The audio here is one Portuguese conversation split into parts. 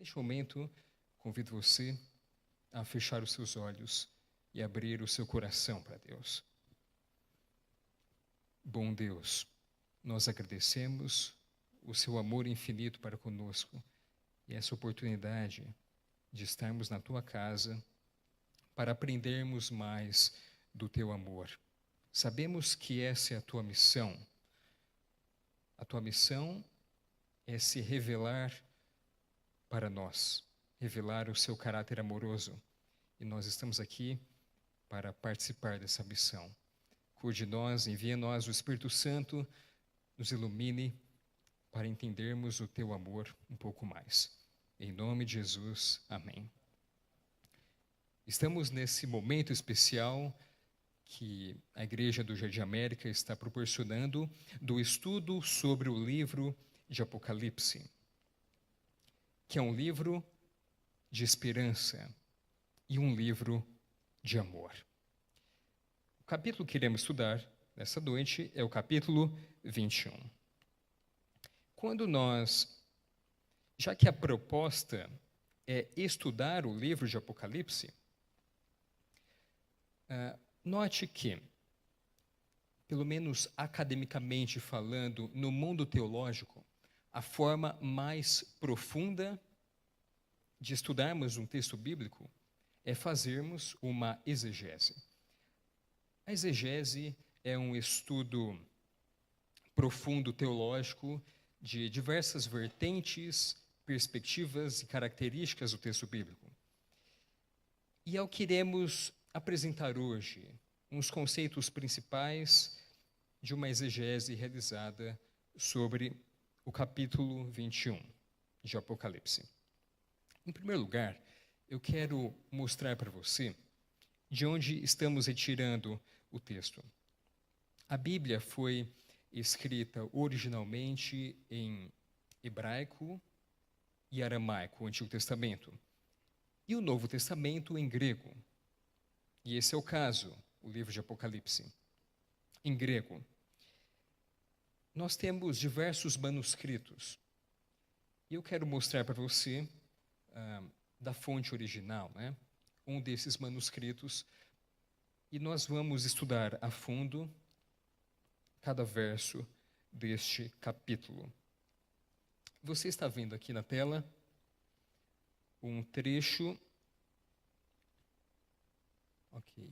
neste momento, convido você a fechar os seus olhos e abrir o seu coração para Deus. Bom Deus, nós agradecemos o seu amor infinito para conosco e essa oportunidade de estarmos na tua casa para aprendermos mais do teu amor. Sabemos que essa é a tua missão. A tua missão é se revelar para nós, revelar o seu caráter amoroso. E nós estamos aqui para participar dessa missão. Cuide de nós, envie a nós o Espírito Santo, nos ilumine para entendermos o teu amor um pouco mais. Em nome de Jesus, amém. Estamos nesse momento especial que a Igreja do Jardim América está proporcionando do estudo sobre o livro de Apocalipse, que é um livro de esperança e um livro de amor. O capítulo que iremos estudar nessa noite é o capítulo 21. Já que a proposta é estudar o livro de Apocalipse, note que, pelo menos academicamente falando, no mundo teológico, a forma mais profunda de estudarmos um texto bíblico é fazermos uma exegese. A exegese é um estudo profundo teológico de diversas vertentes, perspectivas e características do texto bíblico. E é o que iremos apresentar hoje, uns conceitos principais de uma exegese realizada sobre o capítulo 21 de Apocalipse. Em primeiro lugar, eu quero mostrar para você de onde estamos retirando o texto. A Bíblia foi escrita originalmente em hebraico e aramaico, o Antigo Testamento, e o Novo Testamento em grego. E esse é o caso, o livro de Apocalipse, em grego. Nós temos diversos manuscritos, e eu quero mostrar para você da fonte original, né? Um desses manuscritos, e nós vamos estudar a fundo cada verso deste capítulo. Você está vendo aqui na tela um trecho. Ok.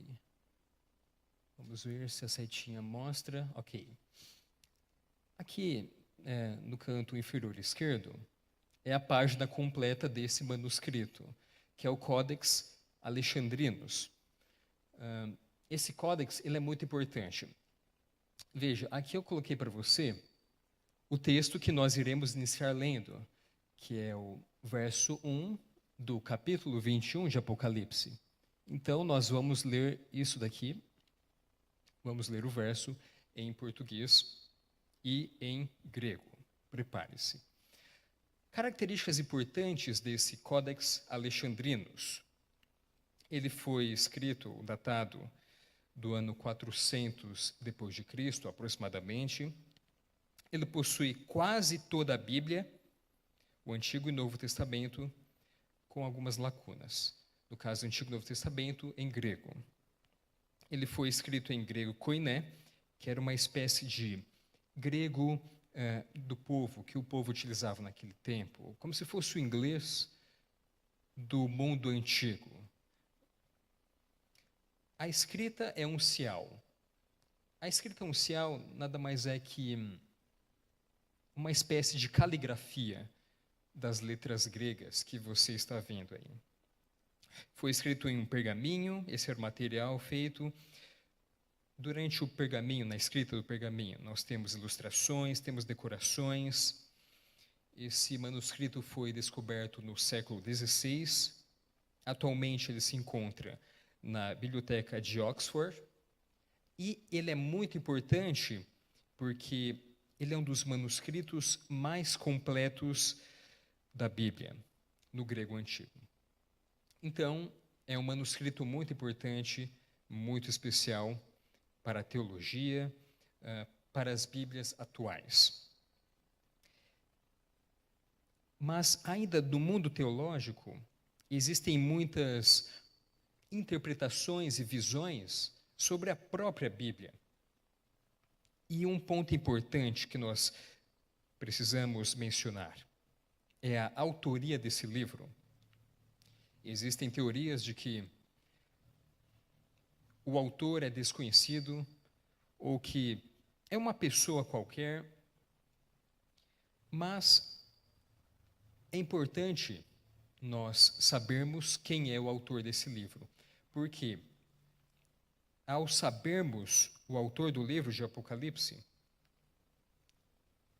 Vamos ver se a setinha mostra. Ok. Aqui, no canto inferior esquerdo, é a página completa desse manuscrito, que é o Codex Alexandrinus. Esse códex ele é muito importante. Veja, aqui eu coloquei para você o texto que nós iremos iniciar lendo, que é o verso 1 do capítulo 21 de Apocalipse. Então, nós vamos ler isso daqui, vamos ler o verso em português e em grego. Prepare-se. Características importantes desse Codex Alexandrinus. Ele foi escrito, datado do ano 400 depois de Cristo, aproximadamente. Ele possui quase toda a Bíblia, o Antigo e Novo Testamento, com algumas lacunas. No caso do Antigo e Novo Testamento, em grego. Ele foi escrito em grego koiné, que era uma espécie de grego do povo, que o povo utilizava naquele tempo, como se fosse o inglês do mundo antigo. A escrita é uncial. A escrita uncial nada mais é que uma espécie de caligrafia das letras gregas que você está vendo aí. Foi escrito em um pergaminho, esse era o material feito. Durante o pergaminho, na escrita do pergaminho, nós temos ilustrações, temos decorações. Esse manuscrito foi descoberto no século XVI. Atualmente ele se encontra na Biblioteca de Oxford. E ele é muito importante porque ele é um dos manuscritos mais completos da Bíblia, no grego antigo. Então, é um manuscrito muito importante, muito especial para a teologia, para as Bíblias atuais. Mas ainda no mundo teológico, existem muitas interpretações e visões sobre a própria Bíblia. E um ponto importante que nós precisamos mencionar é a autoria desse livro. Existem teorias de que o autor é desconhecido ou que é uma pessoa qualquer, mas é importante nós sabermos quem é o autor desse livro, porque ao sabermos o autor do livro de Apocalipse,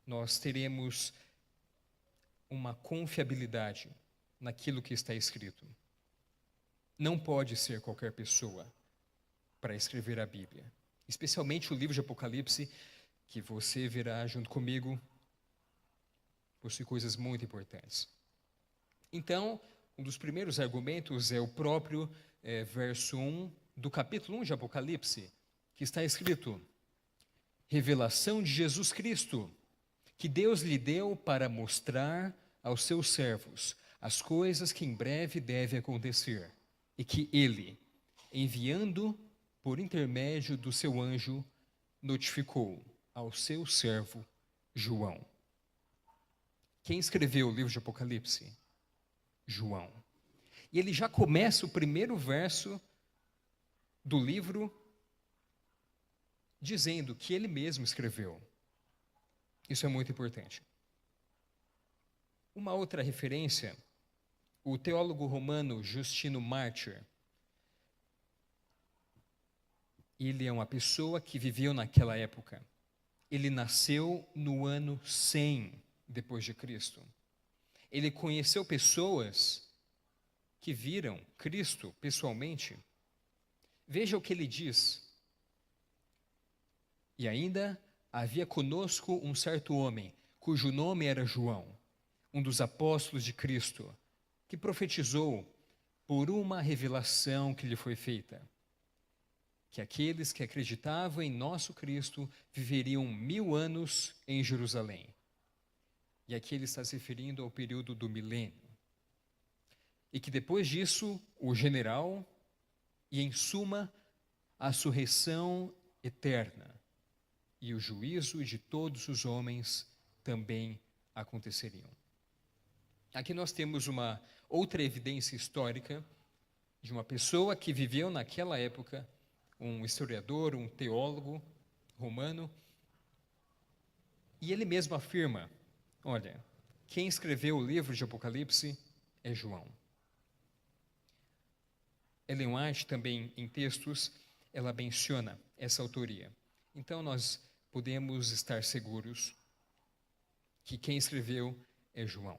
nós teremos uma confiabilidade naquilo que está escrito. Não pode ser qualquer pessoa para escrever a Bíblia, especialmente o livro de Apocalipse, que você verá junto comigo, possui coisas muito importantes. Então, um dos primeiros argumentos é o próprio verso 1 do capítulo 1 de Apocalipse, que está escrito: revelação de Jesus Cristo, que Deus lhe deu para mostrar aos seus servos as coisas que em breve devem acontecer, e que ele, enviando por intermédio do seu anjo, notificou ao seu servo João. Quem escreveu o livro de Apocalipse? João. E ele já começa o primeiro verso do livro dizendo que ele mesmo escreveu. Isso é muito importante. Uma outra referência, o teólogo romano Justino Mártir, ele é uma pessoa que viveu naquela época. Ele nasceu no ano 100 depois de Cristo. Ele conheceu pessoas que viram Cristo pessoalmente. Veja o que ele diz. E ainda havia conosco um certo homem, cujo nome era João, um dos apóstolos de Cristo, que profetizou por uma revelação que lhe foi feita, que aqueles que acreditavam em nosso Cristo viveriam 1000 anos em Jerusalém. E aqui ele está se referindo ao período do milênio. E que depois disso, o general, e em suma, a ressurreição eterna e o juízo de todos os homens também aconteceriam. Aqui nós temos uma outra evidência histórica de uma pessoa que viveu naquela época, um historiador, um teólogo romano, e ele mesmo afirma: olha, quem escreveu o livro de Apocalipse é João. Ellen White também, em textos, ela menciona essa autoria. Então, nós podemos estar seguros que quem escreveu é João.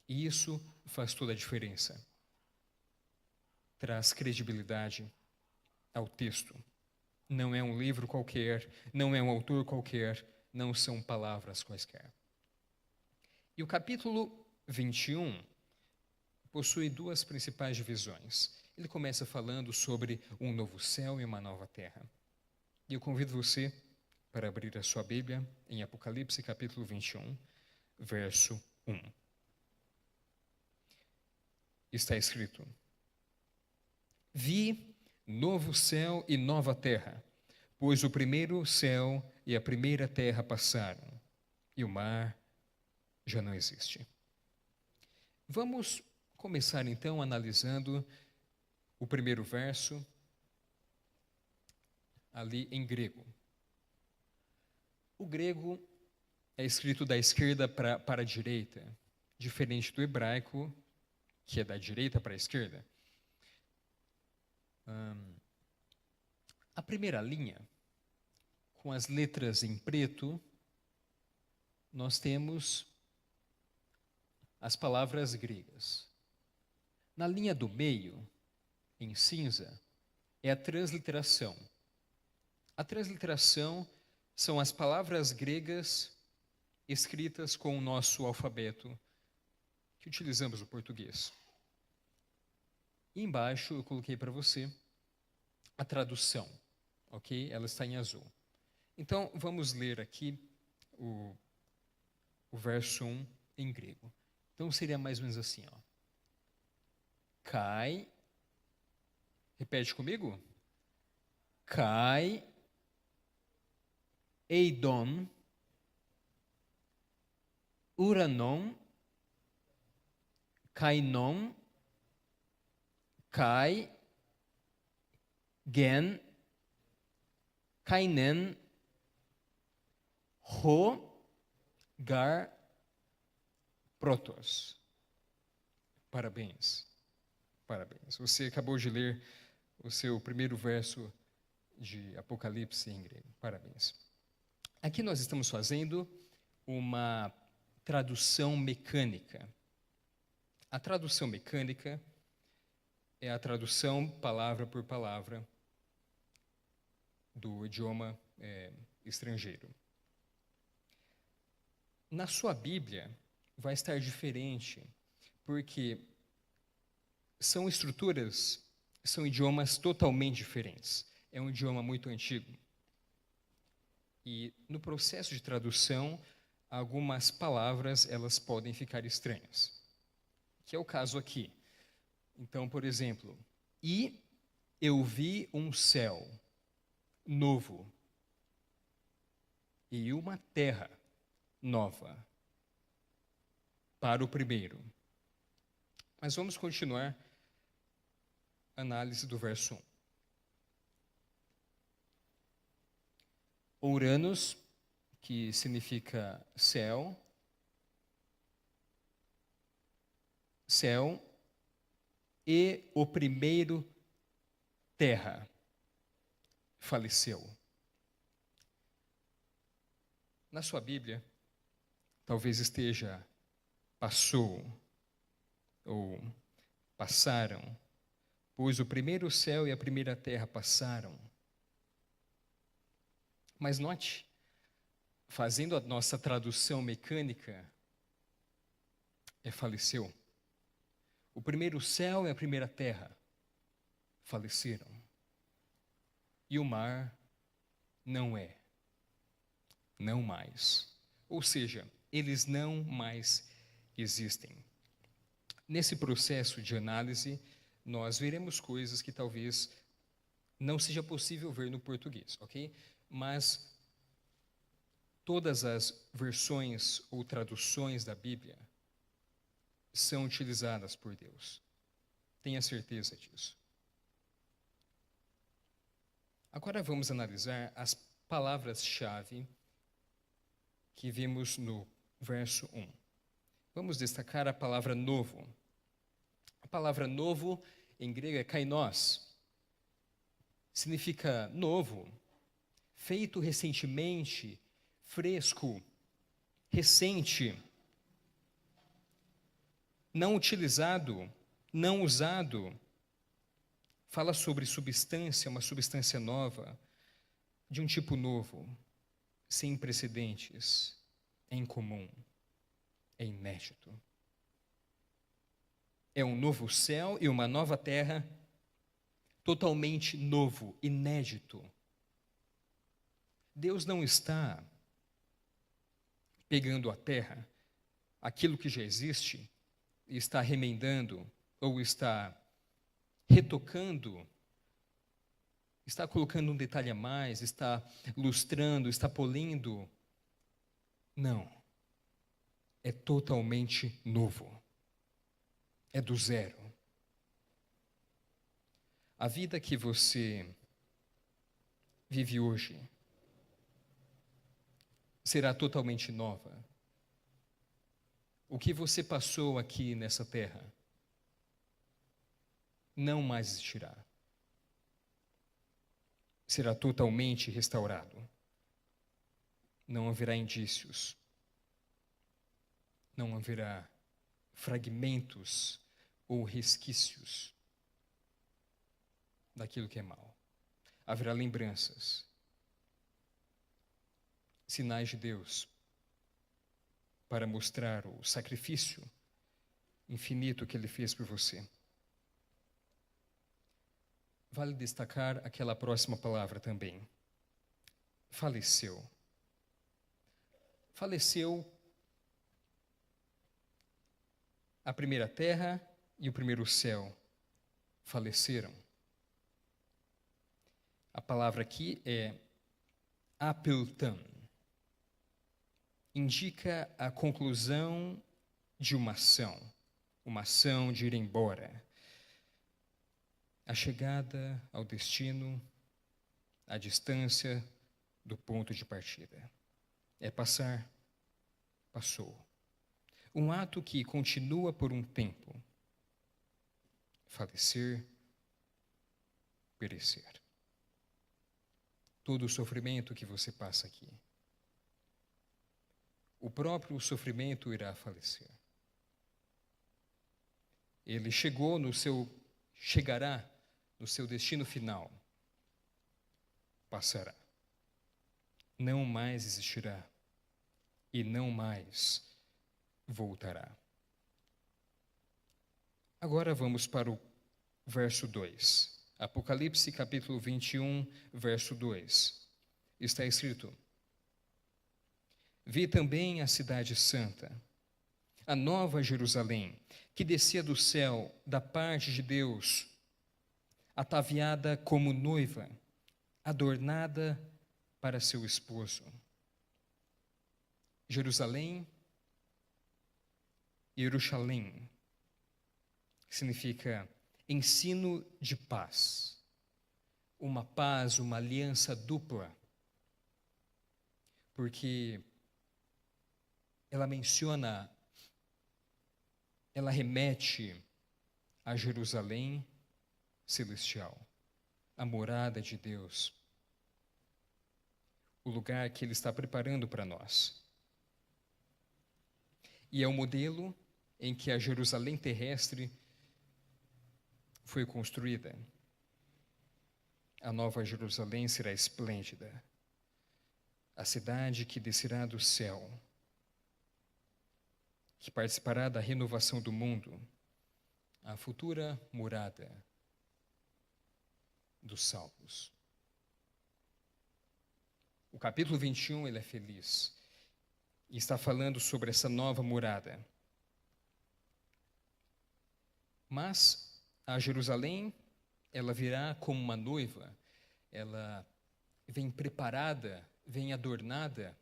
E isso faz toda a diferença. Traz credibilidade ao texto. Não é um livro qualquer, não é um autor qualquer, não são palavras quaisquer. E o capítulo 21 possui duas principais divisões. Ele começa falando sobre um novo céu e uma nova terra. E eu convido você para abrir a sua Bíblia em Apocalipse capítulo 21, verso 1. Está escrito: vi novo céu e nova terra, pois o primeiro céu e a primeira terra passaram, e o mar já não existe. Vamos começar então analisando o primeiro verso, ali em grego. O grego é escrito da esquerda para a direita, diferente do hebraico, que é da direita para a esquerda. A primeira linha, com as letras em preto, nós temos as palavras gregas. Na linha do meio, em cinza, é a transliteração. A transliteração são as palavras gregas escritas com o nosso alfabeto, que utilizamos no português. E embaixo eu coloquei para você a tradução, ok? Ela está em azul. Então, vamos ler aqui o verso 1 em grego. Então seria mais ou menos assim, ó. Cai, repete comigo. Cai, Eidom, Uranon, Kainon, Kai, Gen, Kainen, Ro, Gar, Protos. Parabéns. Parabéns. Você acabou de ler o seu primeiro verso de Apocalipse em grego. Parabéns. Aqui nós estamos fazendo uma tradução mecânica. A tradução mecânica é a tradução palavra por palavra do idioma estrangeiro. Na sua Bíblia vai estar diferente, porque são estruturas, são idiomas totalmente diferentes. É um idioma muito antigo. E no processo de tradução, algumas palavras elas podem ficar estranhas, que é o caso aqui. Então, por exemplo, e eu vi um céu novo e uma terra nova para o primeiro. Mas vamos continuar a análise do verso 1. Ouranos, que significa céu, e o primeiro terra faleceu. Na sua Bíblia, talvez esteja passou ou passaram, pois o primeiro céu e a primeira terra passaram. Mas note, fazendo a nossa tradução mecânica, faleceu. O primeiro céu e a primeira terra faleceram. E o mar não mais. Ou seja, eles não mais existem. Nesse processo de análise, nós veremos coisas que talvez não seja possível ver no português, ok? Mas todas as versões ou traduções da Bíblia são utilizadas por Deus. Tenha certeza disso. Agora vamos analisar as palavras-chave que vimos no verso 1. Vamos destacar a palavra novo. A palavra novo em grego é kainos. Significa novo, feito recentemente, fresco, recente, não utilizado, não usado. Fala sobre substância, uma substância nova, de um tipo novo, sem precedentes, é incomum, é inédito. É um novo céu e uma nova terra, totalmente novo, inédito. Deus não está pegando a terra, aquilo que já existe, e está remendando, ou está retocando, está colocando um detalhe a mais, está lustrando, está polindo. Não. É totalmente novo. É do zero. A vida que você vive hoje será totalmente nova. O que você passou aqui nessa terra não mais existirá. Será totalmente restaurado. Não haverá indícios. Não haverá fragmentos ou resquícios daquilo que é mal. Haverá lembranças, sinais de Deus para mostrar o sacrifício infinito que Ele fez por você. Vale destacar aquela próxima palavra também. Faleceu. Faleceu a primeira terra e o primeiro céu faleceram. A palavra aqui é apiltan. Indica a conclusão de uma ação de ir embora. A chegada ao destino, a distância do ponto de partida. É passar, passou. Um ato que continua por um tempo. Falecer, perecer. Todo o sofrimento que você passa aqui. O próprio sofrimento irá falecer. Ele chegará no seu destino final. Passará. Não mais existirá. E não mais voltará. Agora vamos para o verso 2. Apocalipse capítulo 21, verso 2. Está escrito: Vi também a cidade santa, a nova Jerusalém, que descia do céu da parte de Deus, ataviada como noiva, adornada para seu esposo. Jerusalém, Jerusalém, significa ensino de paz. Uma paz, uma aliança dupla. Porque ela remete a Jerusalém celestial, a morada de Deus, o lugar que Ele está preparando para nós. E é o modelo em que a Jerusalém terrestre foi construída. A nova Jerusalém será esplêndida, a cidade que descerá do céu, que participará da renovação do mundo, a futura morada dos salvos. O capítulo 21, ele é feliz, e está falando sobre essa nova morada. Mas a Jerusalém, ela virá como uma noiva, ela vem preparada, vem adornada.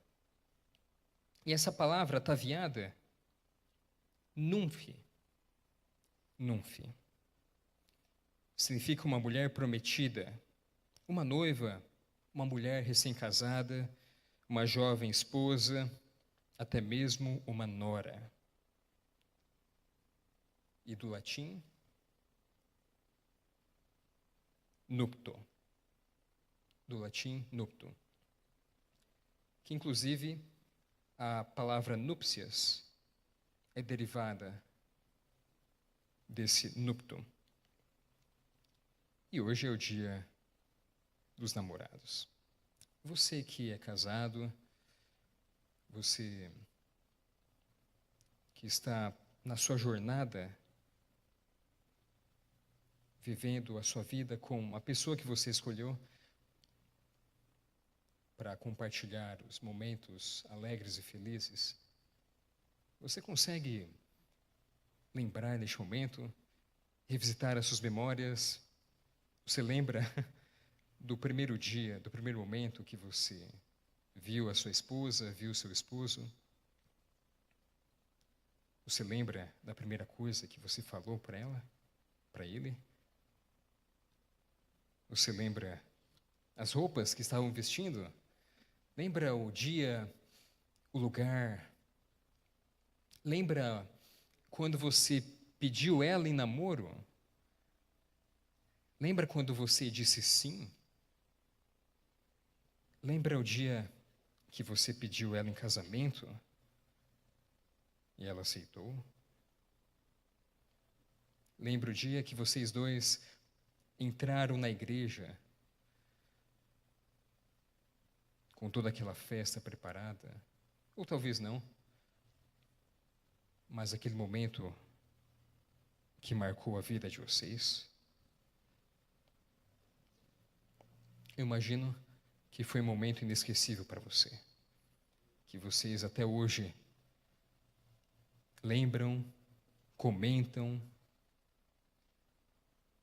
E essa palavra ataviada, nunfi, significa uma mulher prometida, uma noiva, uma mulher recém-casada, uma jovem esposa, até mesmo uma nora. E do latim, nupto. Do latim, nupto. Que inclusive a palavra núpcias é derivada desse nupto. E hoje é o dia dos namorados. Você que é casado, você que está na sua jornada, vivendo a sua vida com a pessoa que você escolheu para compartilhar os momentos alegres e felizes, você consegue lembrar neste momento, revisitar as suas memórias? Você lembra do primeiro dia, do primeiro momento que você viu a sua esposa, viu o seu esposo? Você lembra da primeira coisa que você falou para ela, para ele? Você lembra as roupas que estavam vestindo? Lembra o dia, o lugar? Lembra quando você pediu ela em namoro? Lembra quando você disse sim? Lembra o dia que você pediu ela em casamento e ela aceitou? Lembra o dia que vocês dois entraram na igreja com toda aquela festa preparada? Ou talvez não, mas aquele momento que marcou a vida de vocês? Eu imagino que foi um momento inesquecível para você, que vocês até hoje lembram comentam,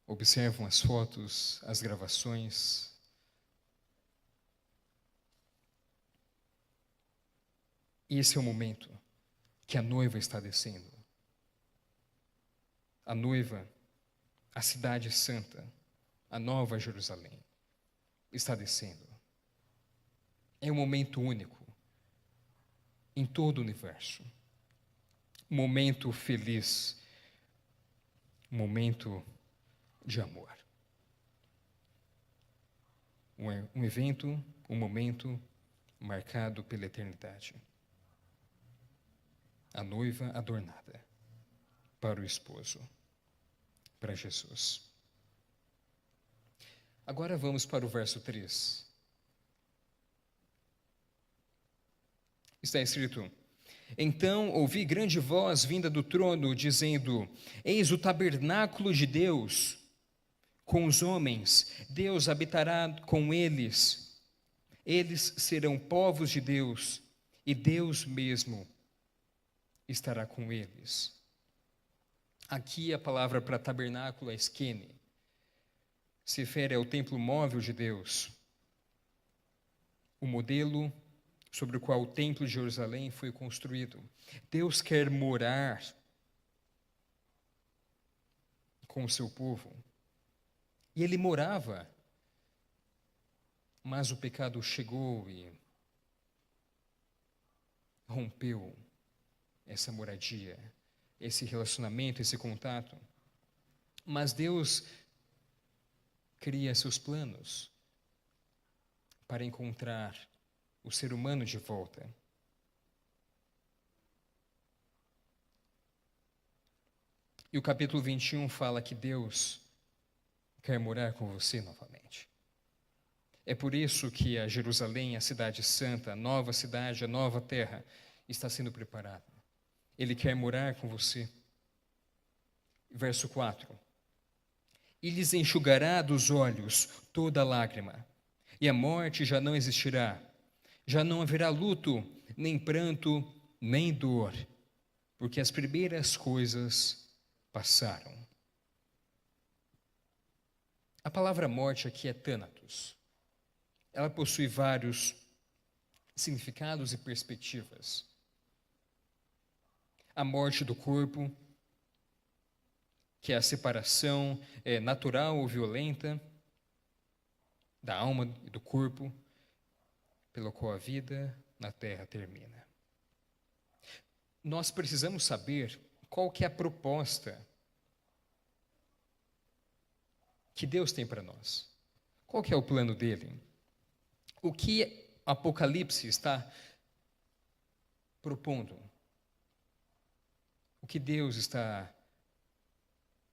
observam as fotos, as gravações. E esse é o momento que a noiva está descendo. A noiva, a cidade santa, a nova Jerusalém, está descendo. É um momento único em todo o universo. Um momento feliz, um momento de amor. Um evento, um momento marcado pela eternidade. A noiva adornada para o esposo, para Jesus. Agora vamos para o verso 3. Está escrito: Então ouvi grande voz vinda do trono, dizendo: Eis o tabernáculo de Deus com os homens, Deus habitará com eles. Eles serão povos de Deus, e Deus mesmo estará com eles. Aqui a palavra para tabernáculo é skene. Se refere ao templo móvel de Deus, o modelo sobre o qual o templo de Jerusalém foi construído. Deus quer morar com o seu povo. E ele morava, mas o pecado chegou e rompeu essa moradia, esse relacionamento, esse contato. Mas Deus cria seus planos para encontrar o ser humano de volta. E o capítulo 21 fala que Deus quer morar com você novamente. É por isso que a Jerusalém, a cidade santa, a nova cidade, a nova terra, está sendo preparada. Ele quer morar com você. Verso 4. E lhes enxugará dos olhos toda lágrima, e a morte já não existirá. Já não haverá luto, nem pranto, nem dor, porque as primeiras coisas passaram. A palavra morte aqui é thanatos. Ela possui vários significados e perspectivas. A morte do corpo, que é a separação natural ou violenta da alma e do corpo, pelo qual a vida na terra termina. Nós precisamos saber qual que é a proposta que Deus tem para nós. Qual que é o plano dele? O que Apocalipse está propondo? O que Deus está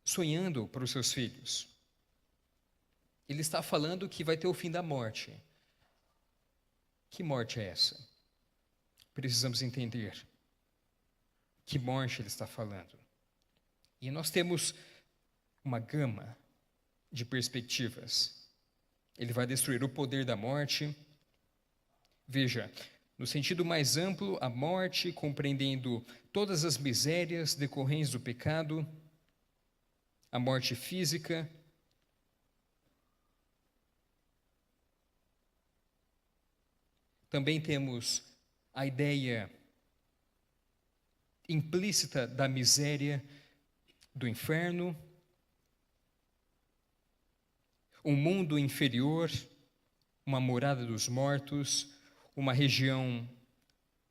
sonhando para os seus filhos? Ele está falando que vai ter o fim da morte. Que morte é essa? Precisamos entender que morte ele está falando. E nós temos uma gama de perspectivas. Ele vai destruir o poder da morte. Veja, no sentido mais amplo, a morte, compreendendo todas as misérias decorrentes do pecado, a morte física, também temos a ideia implícita da miséria do inferno, um mundo inferior, uma morada dos mortos, uma região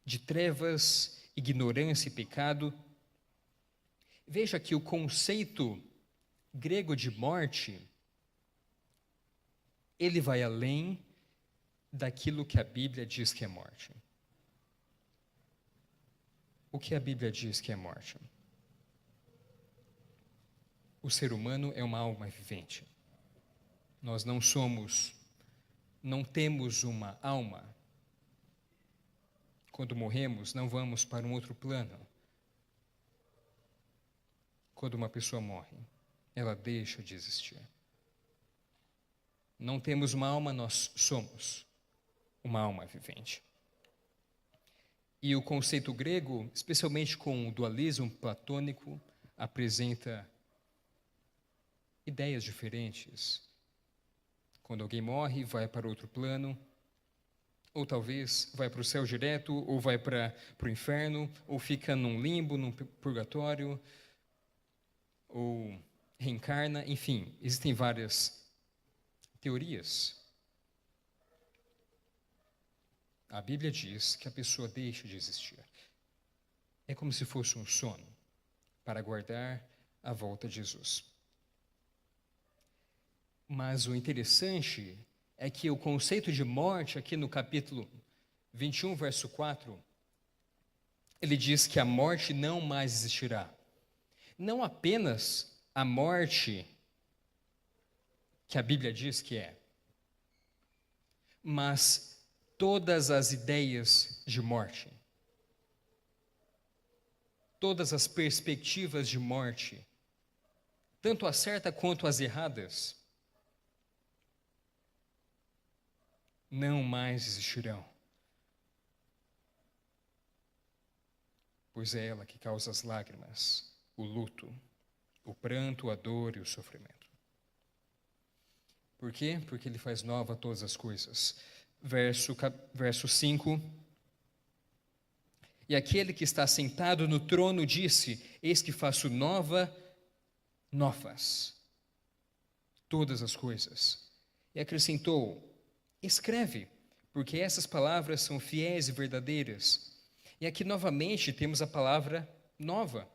de trevas, ignorância e pecado. Veja que o conceito grego de morte, ele vai além daquilo que a Bíblia diz que é morte. O que a Bíblia diz que é morte? O ser humano é uma alma vivente. Nós não temos uma alma. Quando morremos, não vamos para um outro plano. Quando uma pessoa morre, ela deixa de existir. Não temos uma alma, nós somos uma alma vivente. E o conceito grego, especialmente com o dualismo platônico, apresenta ideias diferentes. Quando alguém morre, vai para outro plano, ou talvez vai para o céu direto, ou vai para o inferno, ou fica num limbo, num purgatório, ou reencarna, enfim, existem várias teorias. A Bíblia diz que a pessoa deixa de existir. É como se fosse um sono para aguardar a volta de Jesus. Mas o interessante é que o conceito de morte, aqui no capítulo 21, verso 4, ele diz que a morte não mais existirá. Não apenas a morte que a Bíblia diz que é, mas todas as ideias de morte, todas as perspectivas de morte, tanto a certa quanto as erradas, não mais existirão. Pois é ela que causa as lágrimas, o luto, o pranto, a dor e o sofrimento. Por quê? Porque ele faz nova todas as coisas. Verso 5. E aquele que está sentado no trono disse: Eis que faço novas todas as coisas. E acrescentou: Escreve, porque essas palavras são fiéis e verdadeiras. E aqui novamente temos a palavra nova.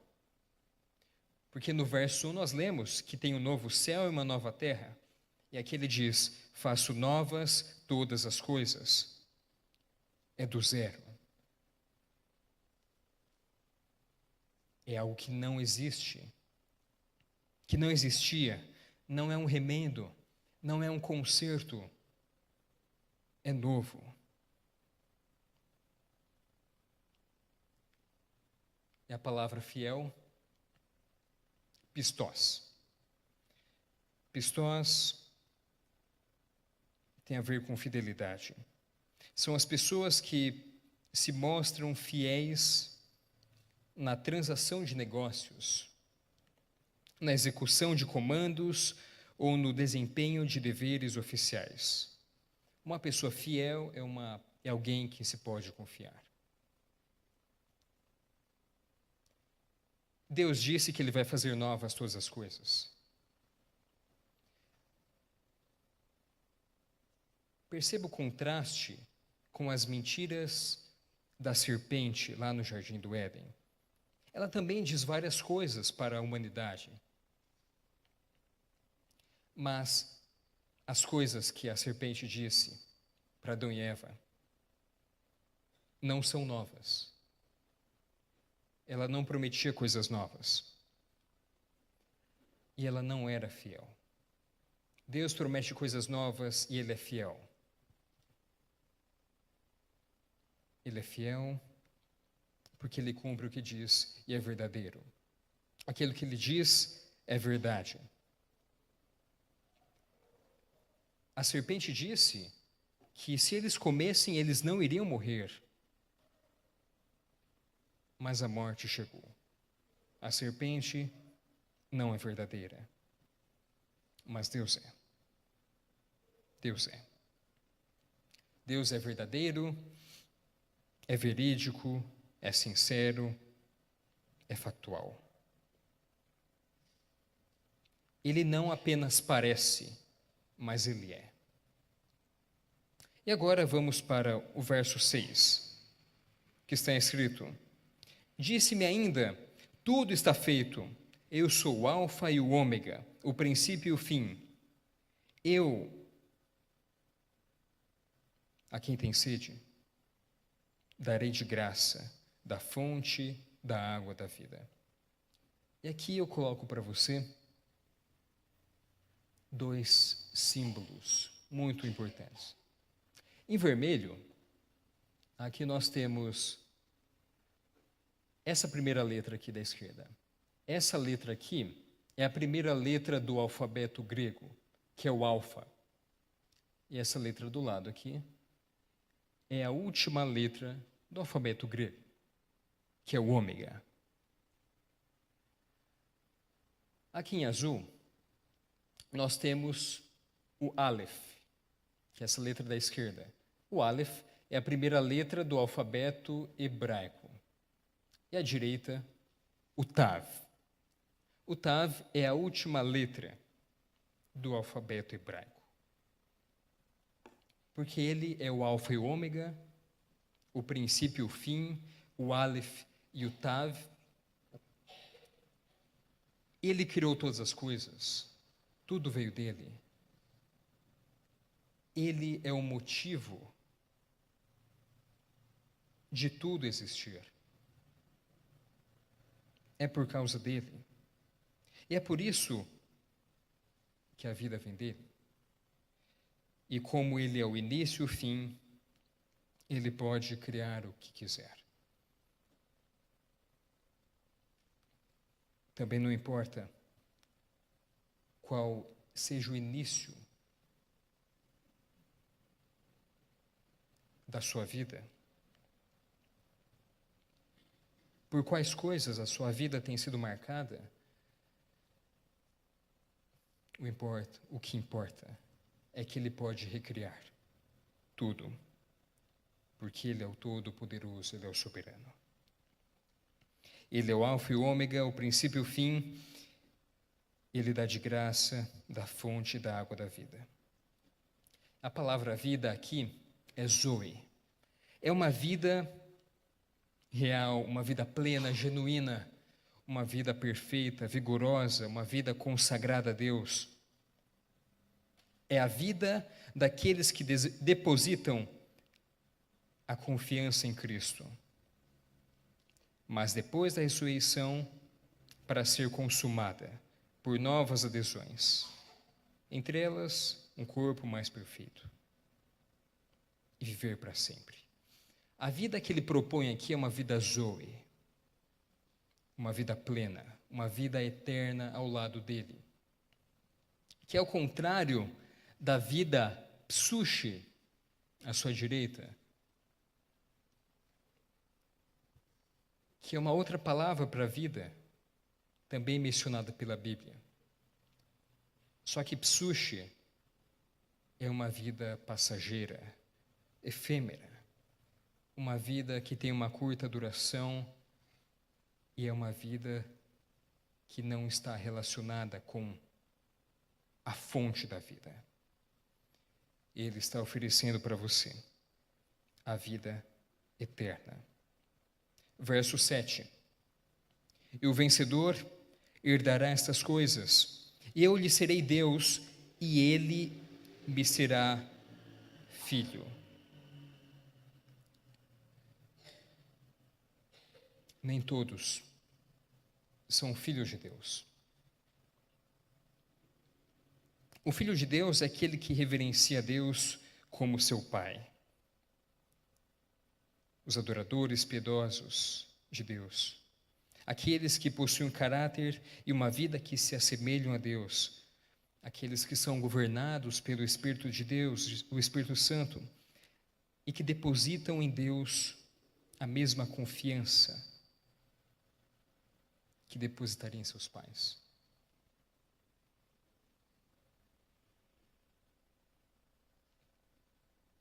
Porque no verso 1 nós lemos que tem um novo céu e uma nova terra. E aqui ele diz: faço novas todas as coisas. É do zero. É algo que não existe. Que não existia. Não é um remendo. Não é um conserto. É novo. É a palavra fiel, pistós. Pistós tem a ver com fidelidade. São as pessoas que se mostram fiéis na transação de negócios, na execução de comandos ou no desempenho de deveres oficiais. Uma pessoa fiel é alguém que se pode confiar. Deus disse que Ele vai fazer novas todas as coisas. Perceba o contraste com as mentiras da serpente lá no Jardim do Éden. Ela também diz várias coisas para a humanidade. Mas as coisas que a serpente disse para Adão e Eva não são novas. Ela não prometia coisas novas. E ela não era fiel. Deus promete coisas novas e Ele é fiel. Ele é fiel porque Ele cumpre o que diz e é verdadeiro. Aquilo que Ele diz é verdade. A serpente disse que se eles comessem, eles não iriam morrer. Mas a morte chegou. A serpente não é verdadeira. Mas Deus é. Deus é. Deus é verdadeiro, é verídico, é sincero, é factual. Ele não apenas parece, mas Ele é. E agora vamos para o verso 6, que está escrito: Disse-me ainda, tudo está feito, eu sou o alfa e o ômega, o princípio e o fim. Eu, a quem tem sede, darei de graça da fonte da água da vida. E aqui eu coloco para você 2 símbolos muito importantes. Em vermelho, aqui nós temos essa primeira letra aqui da esquerda. Essa letra aqui é a primeira letra do alfabeto grego, que é o alfa. E essa letra do lado aqui é a última letra do alfabeto grego, que é o ômega. Aqui em azul, nós temos o Aleph, que é essa letra da esquerda. O Aleph é a primeira letra do alfabeto hebraico. E à direita, o Tav. O Tav é a última letra do alfabeto hebraico. Porque ele é o alfa e o ômega, o princípio e o fim, o Aleph e o Tav. Ele criou todas as coisas, tudo veio dele. Ele é o motivo de tudo existir. É por causa dele. E é por isso que a vida vem dele. E como ele é o início e o fim, ele pode criar o que quiser. Também não importa qual seja o início da sua vida, por quais coisas a sua vida tem sido marcada, o que importa é que ele pode recriar tudo, porque ele é o Todo-Poderoso, ele é o soberano. Ele é o alfa e o ômega, o princípio e o fim. Ele dá de graça da fonte da água da vida. A palavra vida aqui é Zoe. É uma vida real, uma vida plena, genuína, uma vida perfeita, vigorosa, uma vida consagrada a Deus. É a vida daqueles que depositam a confiança em Cristo. Mas depois da ressurreição, para ser consumada por novas adesões, entre elas um corpo mais perfeito, e viver para sempre. A vida que ele propõe aqui é uma vida Zoe, uma vida plena, uma vida eterna ao lado dele, que é o contrário da vida psuche à sua direita, que é uma outra palavra para vida, também mencionada pela Bíblia. Só que psuche é uma vida passageira, efêmera, uma vida que tem uma curta duração e é uma vida que não está relacionada com a fonte da vida. Ele está oferecendo para você a vida eterna. Verso 7. E o vencedor herdará estas coisas, e eu lhe serei Deus, e ele me será filho. Nem todos são filhos de Deus. O filho de Deus é aquele que reverencia a Deus como seu pai. Os adoradores piedosos de Deus, aqueles que possuem um caráter e uma vida que se assemelham a Deus, aqueles que são governados pelo Espírito de Deus, o Espírito Santo, e que depositam em Deus a mesma confiança que depositaria em seus pais.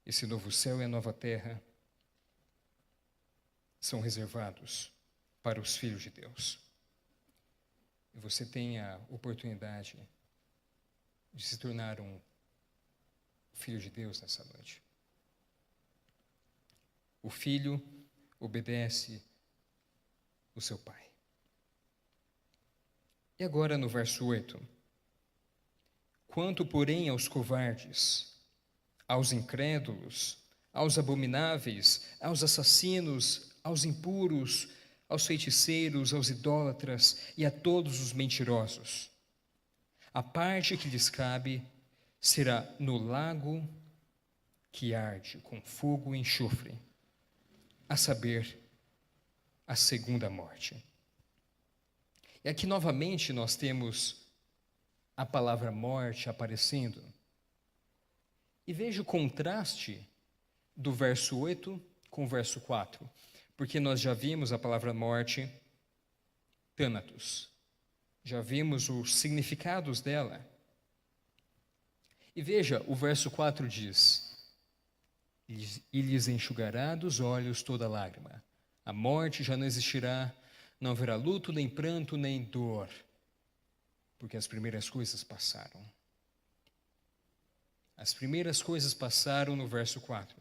Esse novo céu e a nova terra são reservados para os filhos de Deus. E você tem a oportunidade de se tornar um filho de Deus nessa noite. O filho obedece o seu pai. E agora no verso 8. Quanto, porém, aos covardes, aos incrédulos, aos abomináveis, aos assassinos, aos impuros, aos feiticeiros, aos idólatras e a todos os mentirosos, a parte que lhes cabe será no lago que arde com fogo e enxofre, a saber, a segunda morte. E aqui novamente nós temos a palavra morte aparecendo. E veja o contraste do verso 8 com o verso 4. Porque nós já vimos a palavra morte, Thanatos. Já vimos os significados dela. E veja, o verso 4 diz: E lhes enxugará dos olhos toda lágrima. A morte já não existirá, não haverá luto, nem pranto, nem dor, porque as primeiras coisas passaram. As primeiras coisas passaram no verso 4.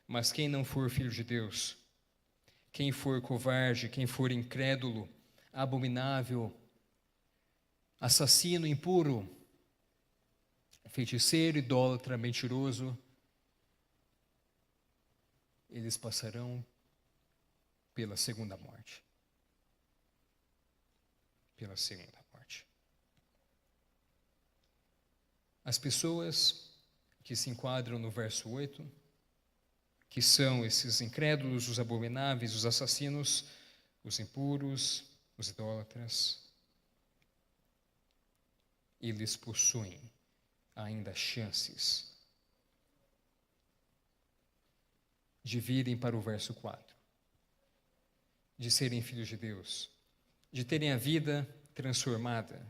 Mas quem não for filho de Deus, quem for covarde, quem for incrédulo, abominável, assassino, impuro, feiticeiro, idólatra, mentiroso, eles passarão pela segunda morte. Pela segunda morte. As pessoas que se enquadram no verso 8, que são esses incrédulos, os abomináveis, os assassinos, os impuros, os idólatras, eles possuem ainda chances de virem para o verso 4, de serem filhos de Deus, de terem a vida transformada,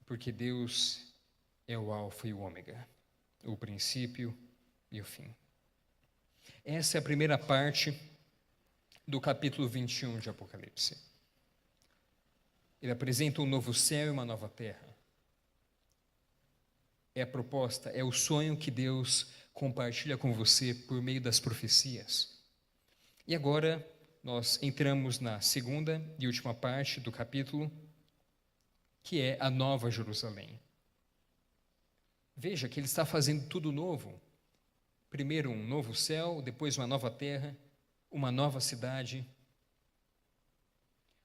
porque Deus é o alfa e o ômega, o princípio e o fim. Essa é a primeira parte do capítulo 21 de Apocalipse. Ele apresenta um novo céu e uma nova terra. É a proposta, é o sonho que Deus compartilha com você por meio das profecias. E agora nós entramos na segunda e última parte do capítulo, que é a Nova Jerusalém. Veja que ele está fazendo tudo novo. Primeiro um novo céu, depois uma nova terra, uma nova cidade.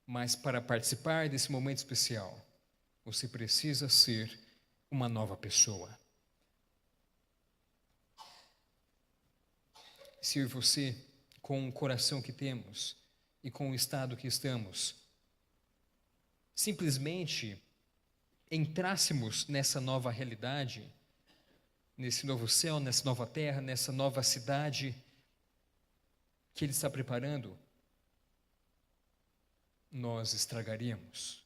Mas para participar desse momento especial, você precisa ser uma nova pessoa. Se você, com o coração que temos e com o estado que estamos, simplesmente entrássemos nessa nova realidade, nesse novo céu, nessa nova terra, nessa nova cidade que Ele está preparando, nós estragaríamos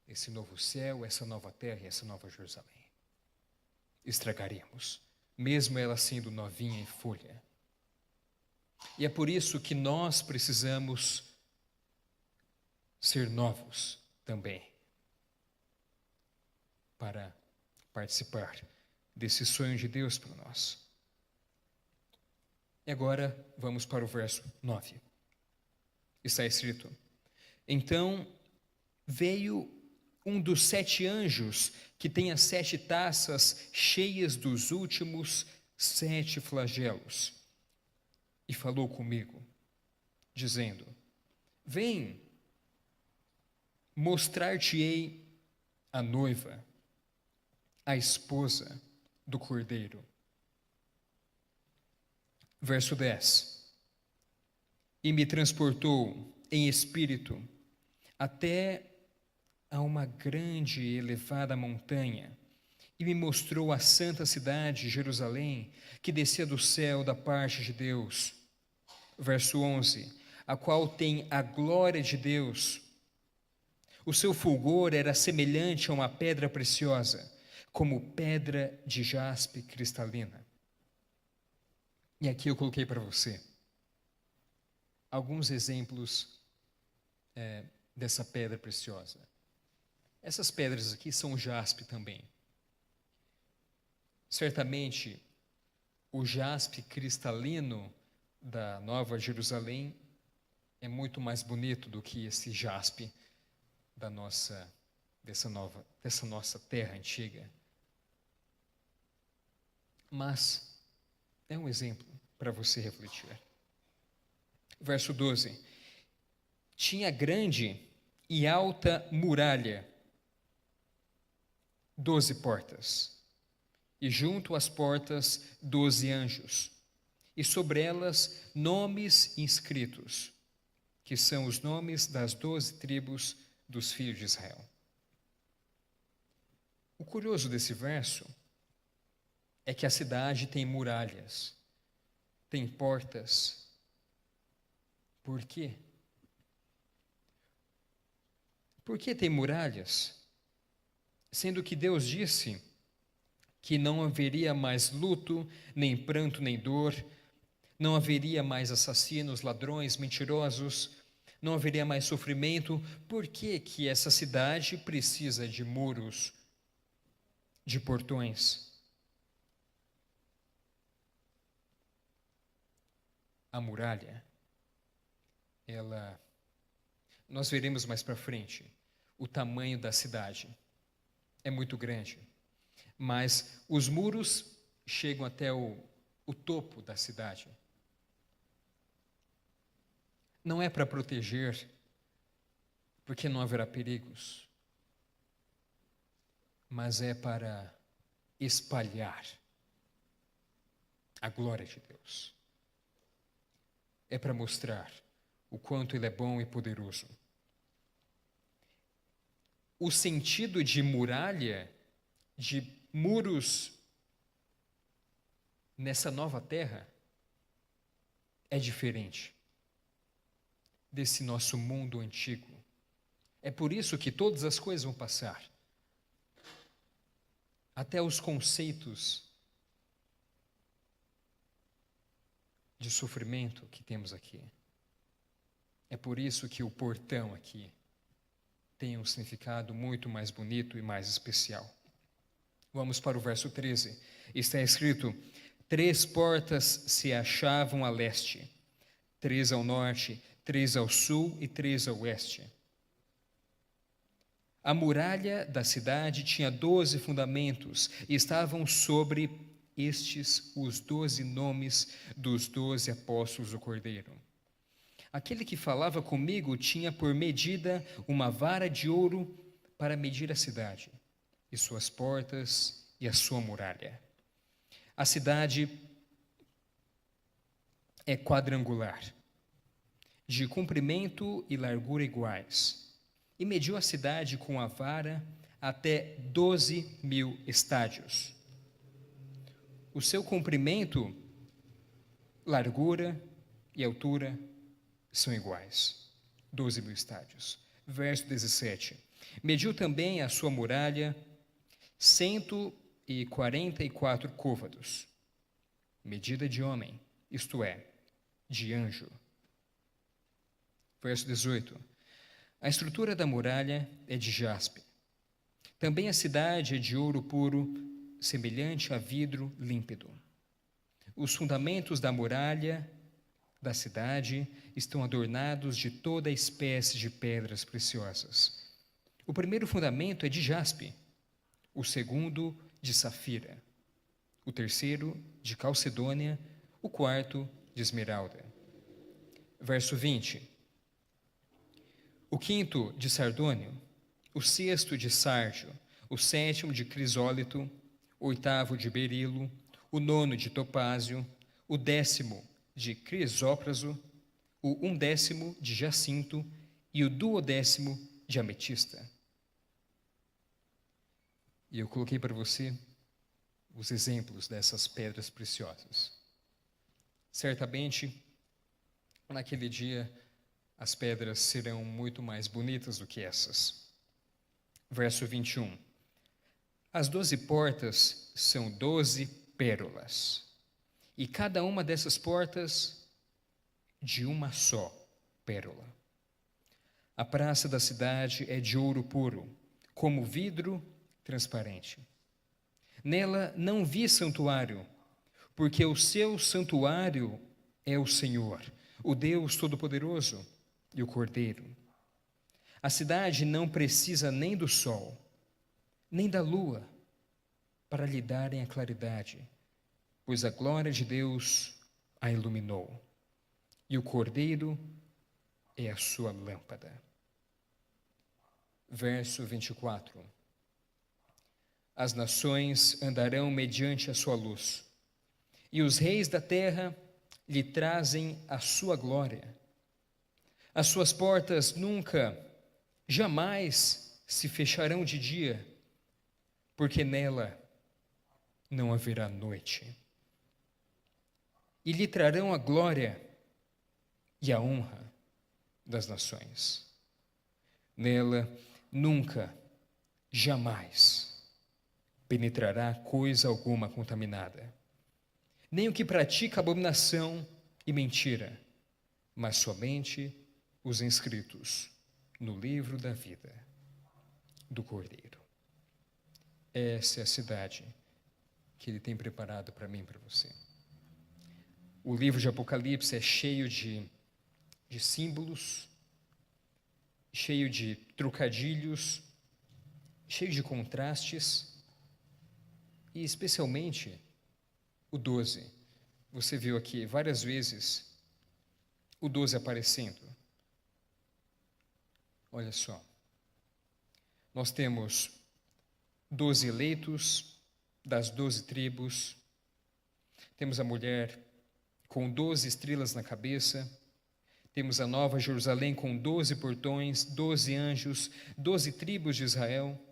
esse novo céu, essa nova terra e essa nova Jerusalém. Estragaríamos, mesmo ela sendo novinha em folha. E é por isso que nós precisamos ser novos também, para participar desse sonho de Deus para nós. E agora vamos para o verso 9. Está escrito: Então veio um dos 7 anjos que tem as 7 taças cheias dos últimos 7 flagelos, e falou comigo, dizendo: Vem, mostrar-te-ei a noiva, a esposa do Cordeiro. Verso 10. E me transportou em espírito até a uma grande e elevada montanha, e me mostrou a santa cidade, Jerusalém, que descia do céu da parte de Deus. Verso 11. A qual tem a glória de Deus. O seu fulgor era semelhante a uma pedra preciosa, como pedra de jaspe cristalina. E aqui eu coloquei para você alguns exemplos dessa pedra preciosa. Essas pedras aqui são jaspe também. Certamente, o jaspe cristalino da Nova Jerusalém é muito mais bonito do que esse jaspe dessa nossa terra antiga. Mas é um exemplo para você refletir. Verso 12. Tinha grande e alta muralha, 12 portas, e junto às portas 12 anjos, e sobre elas nomes inscritos, que são os nomes das 12 tribos dos filhos de Israel. O curioso desse verso é que a cidade tem muralhas, tem portas. Por quê? Por que tem muralhas? Sendo que Deus disse que não haveria mais luto, nem pranto, nem dor, não haveria mais assassinos, ladrões, mentirosos, não haveria mais sofrimento. Por que que essa cidade precisa de muros, de portões? A muralha, nós veremos mais para frente, o tamanho da cidade é muito grande, mas os muros chegam até o topo da cidade. Não é para proteger, porque não haverá perigos, mas é para espalhar a glória de Deus. É para mostrar o quanto Ele é bom e poderoso. O sentido de muralha, de muros nessa nova terra, é diferente desse nosso mundo antigo. É por isso que todas as coisas vão passar. Até os conceitos de sofrimento que temos aqui. É por isso que o portão aqui tem um significado muito mais bonito e mais especial. Vamos para o verso 13. Está escrito: 3 portas se achavam a leste, 3 ao norte, 3 ao sul e 3 ao oeste. A muralha da cidade tinha 12 fundamentos e estavam sobre estes os 12 nomes dos 12 apóstolos do Cordeiro. Aquele que falava comigo tinha por medida uma vara de ouro para medir a cidade, e suas portas e a sua muralha. A cidade é quadrangular, de comprimento e largura iguais, e mediu a cidade com a vara até 12.000 estádios. O seu comprimento, largura e altura são iguais, 12.000 estádios. Verso 17. Mediu também a sua muralha 144 côvados, medida de homem, isto é, de anjo. Verso 18. A estrutura da muralha é de jaspe. Também a cidade é de ouro puro, semelhante a vidro límpido. Os fundamentos da muralha da cidade estão adornados de toda espécie de pedras preciosas. O primeiro fundamento é de jaspe, o segundo de safira, o terceiro de calcedônia, o quarto de esmeralda. Verso 20. O quinto de sardônio, o sexto de sárdio, o sétimo de crisólito, o oitavo de berilo, o nono de topázio, o 10º de crisópraso, o 11º de jacinto e o 12º de ametista. E eu coloquei para você os exemplos dessas pedras preciosas. Certamente, naquele dia, as pedras serão muito mais bonitas do que essas. Verso 21. As 12 portas são 12 pérolas, e cada uma dessas portas de uma só pérola. A praça da cidade é de ouro puro, como vidro transparente. Nela não vi santuário, porque o seu santuário é o Senhor, o Deus Todo-Poderoso e o Cordeiro. A cidade não precisa nem do sol, nem da lua, para lhe darem a claridade, pois a glória de Deus a iluminou, e o Cordeiro é a sua lâmpada. Verso 24. As nações andarão mediante a sua luz, e os reis da terra lhe trazem a sua glória. As suas portas nunca, jamais se fecharão de dia, porque nela não haverá noite. E lhe trarão a glória e a honra das nações. Nela nunca, jamais penetrará coisa alguma contaminada, nem o que pratica abominação e mentira, mas somente os inscritos no livro da vida do Cordeiro. Essa é a cidade que Ele tem preparado para mim e para você. O livro de Apocalipse é cheio de símbolos, cheio de trocadilhos, cheio de contrastes, e especialmente o 12. Você viu aqui várias vezes o 12 aparecendo. Olha só. Nós temos 12 eleitos das 12 tribos. Temos a mulher com 12 estrelas na cabeça. Temos a Nova Jerusalém com 12 portões, 12 anjos, 12 tribos de Israel.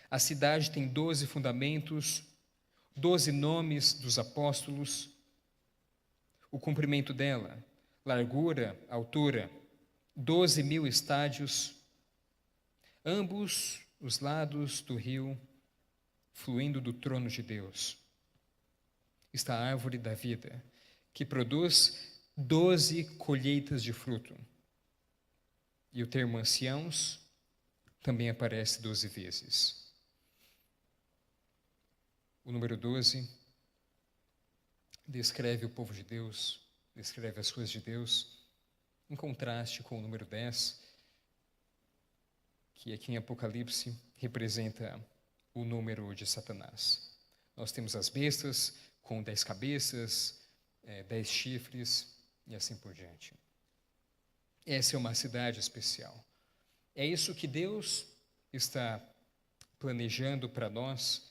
A cidade tem 12 fundamentos, 12 nomes dos apóstolos. O comprimento dela, largura, altura, 12.000 estádios. Ambos os lados do rio, fluindo do trono de Deus, está a árvore da vida, que produz 12 colheitas de fruto. E o termo anciãos também aparece 12 vezes. O número 12 descreve o povo de Deus, descreve as coisas de Deus, em contraste com o número 10, que aqui em Apocalipse representa o número de Satanás. Nós temos as bestas com 10 cabeças, 10 chifres e assim por diante. Essa é uma cidade especial. É isso que Deus está planejando para nós,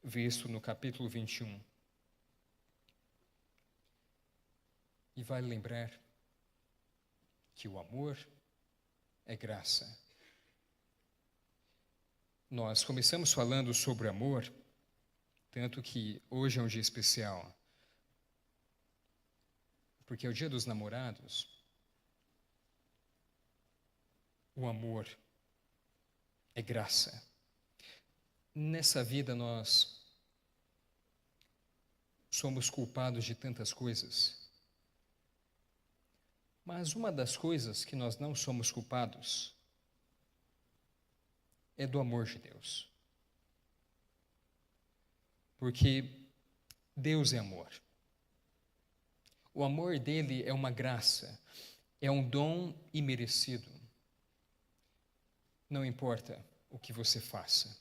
visto no capítulo 21. E vale lembrar que o amor é graça. Nós começamos falando sobre amor, tanto que hoje é um dia especial, porque é o dia dos namorados. O amor é graça. Nessa vida nós somos culpados de tantas coisas, mas uma das coisas que nós não somos culpados é do amor de Deus. Porque Deus é amor. O amor dele é uma graça, é um dom imerecido. Não importa o que você faça,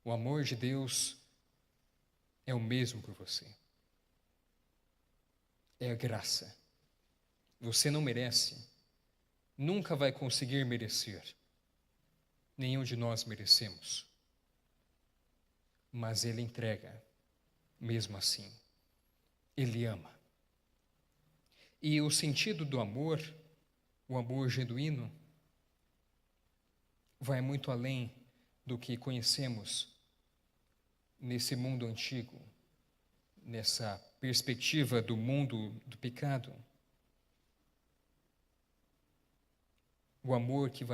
o amor de Deus é o mesmo por você. É a graça. Você não merece, nunca vai conseguir merecer. Nenhum de nós merecemos. Mas Ele entrega, mesmo assim. Ele ama. E o sentido do amor, o amor genuíno, vai muito além do que conhecemos nesse mundo antigo, nessa perspectiva do mundo do pecado. O amor que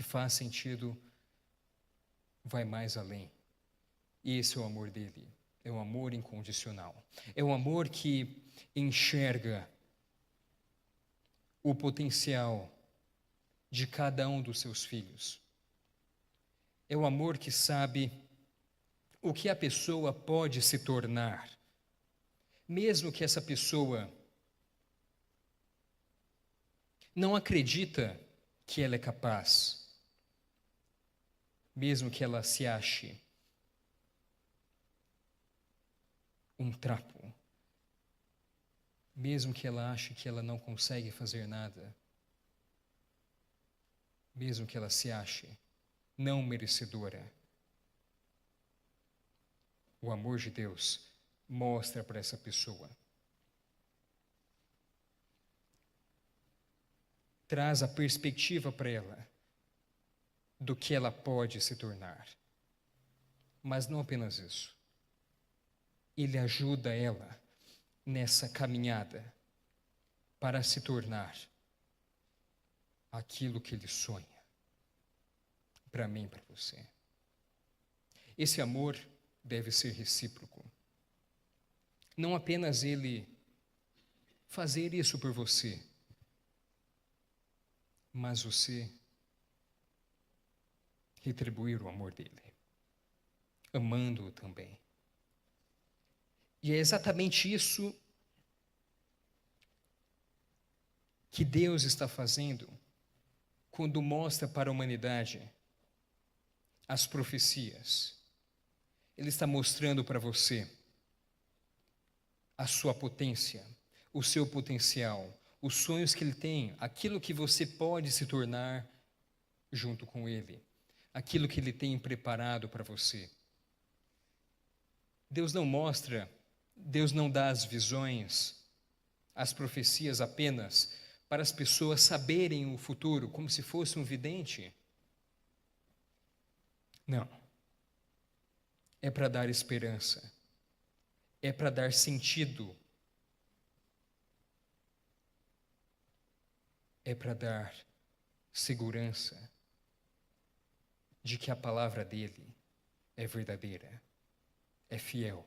faz sentido vai mais além. E esse é o amor dele. É um amor incondicional. É um amor que enxerga o potencial de cada um dos seus filhos. É o amor que sabe o que a pessoa pode se tornar, mesmo que essa pessoa não acredita que ela é capaz, mesmo que ela se ache um trapo, mesmo que ela ache que ela não consegue fazer nada, mesmo que ela se ache não merecedora. O amor de Deus mostra para essa pessoa, traz a perspectiva para ela do que ela pode se tornar. Mas não apenas isso. Ele ajuda ela nessa caminhada para se tornar aquilo que Ele sonha para mim e para você. Esse amor deve ser recíproco. Não apenas Ele fazer isso por você, mas você retribuir o amor dele, amando-o também. E é exatamente isso que Deus está fazendo quando mostra para a humanidade as profecias. Ele está mostrando para você a sua potência, o seu potencial, os sonhos que Ele tem, aquilo que você pode se tornar junto com Ele, aquilo que Ele tem preparado para você. Deus não mostra, Deus não dá as visões, as profecias apenas para as pessoas saberem o futuro, como se fosse um vidente. Não. É para dar esperança, é para dar sentido, é para dar segurança de que a palavra dele é verdadeira, é fiel,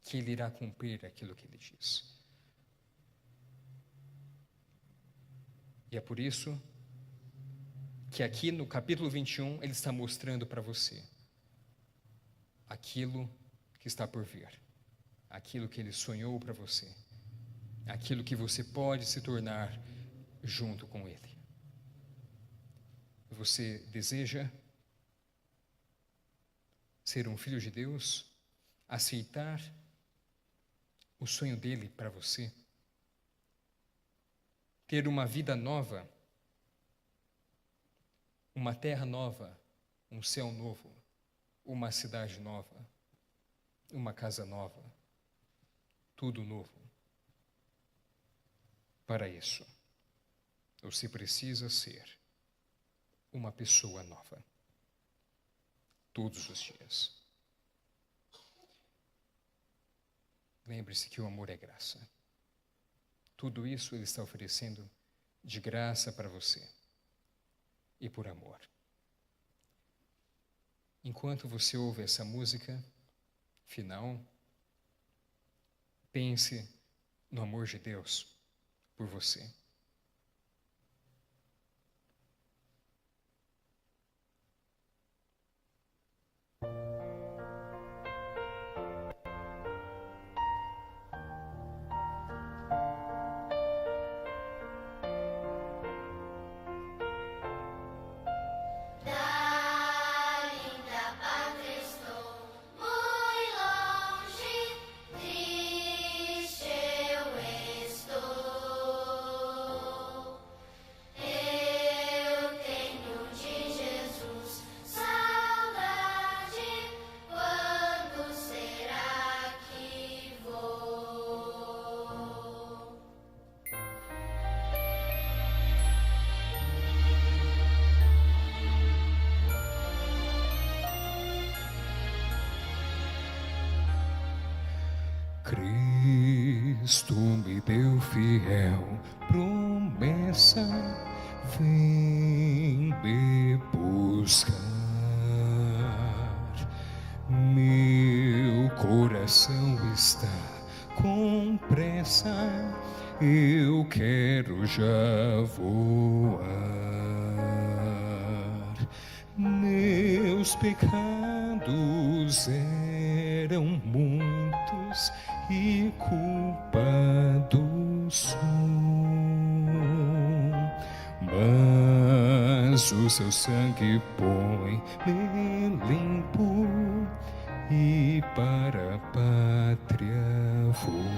que ele irá cumprir aquilo que ele diz. E é por isso que aqui no capítulo 21 ele está mostrando para você aquilo que está por vir, aquilo que ele sonhou para você, aquilo que você pode se tornar junto com ele. Você deseja ser um filho de Deus, aceitar o sonho dele para você, ter uma vida nova, uma terra nova, um céu novo, uma cidade nova, uma casa nova, tudo novo. Para isso, você precisa ser uma pessoa nova, todos os dias. Lembre-se que o amor é graça. Tudo isso Ele está oferecendo de graça para você e por amor. Enquanto você ouve essa música final, pense no amor de Deus por você. Cristo me deu fiel promessa, vem me buscar. Meu coração está com pressa, eu quero já voar. Meus pecados eram muitos e culpados sou, mas o seu sangue põe-me limpo e para a pátria vou.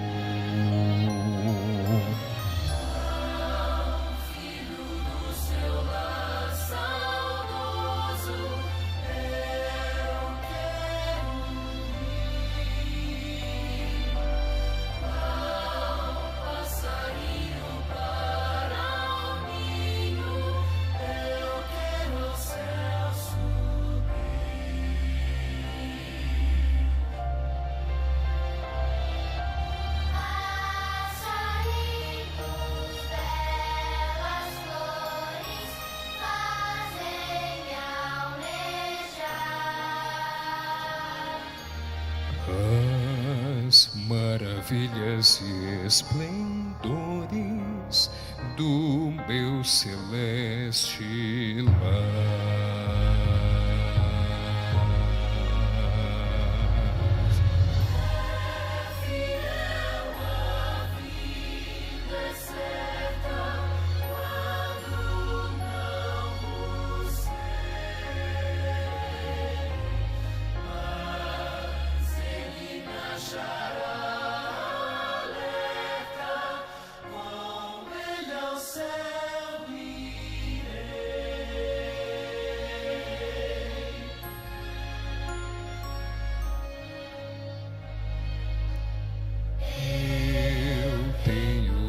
maravilhas e esplendores do meu celeste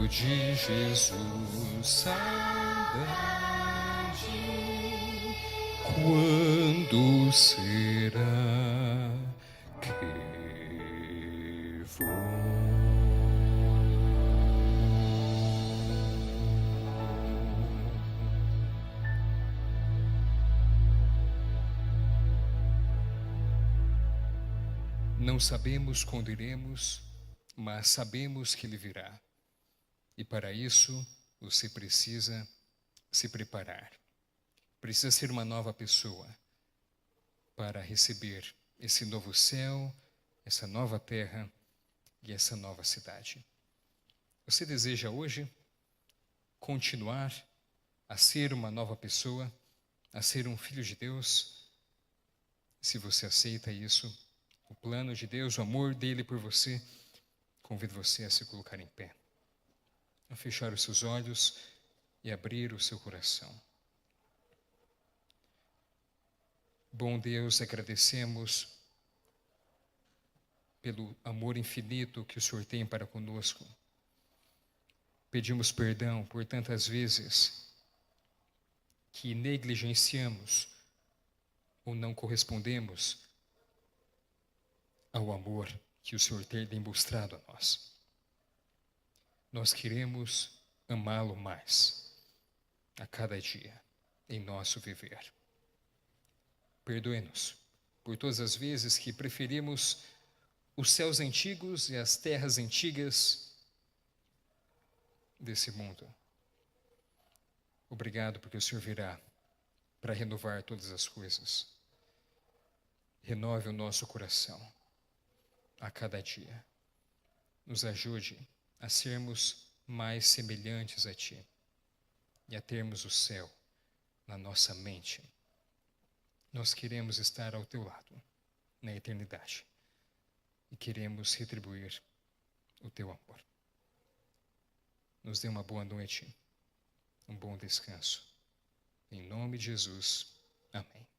de Jesus, saudade. Quando será que vou? Não sabemos quando iremos, mas sabemos que Ele virá. E para isso, você precisa se preparar. Precisa ser uma nova pessoa para receber esse novo céu, essa nova terra e essa nova cidade. Você deseja hoje continuar a ser uma nova pessoa, a ser um filho de Deus? Se você aceita isso, o plano de Deus, o amor dele por você, convido você a se colocar em pé, a fechar os seus olhos e abrir o seu coração. Bom Deus, agradecemos pelo amor infinito que o Senhor tem para conosco. Pedimos perdão por tantas vezes que negligenciamos ou não correspondemos ao amor que o Senhor tem demonstrado a nós. Nós queremos amá-lo mais a cada dia em nosso viver. Perdoe-nos por todas as vezes que preferimos os céus antigos e as terras antigas desse mundo. Obrigado porque o Senhor virá para renovar todas as coisas. Renove o nosso coração a cada dia. Nos ajude a sermos mais semelhantes a Ti e a termos o céu na nossa mente. Nós queremos estar ao Teu lado na eternidade e queremos retribuir o Teu amor. Nos dê uma boa noite, um bom descanso. Em nome de Jesus, amém.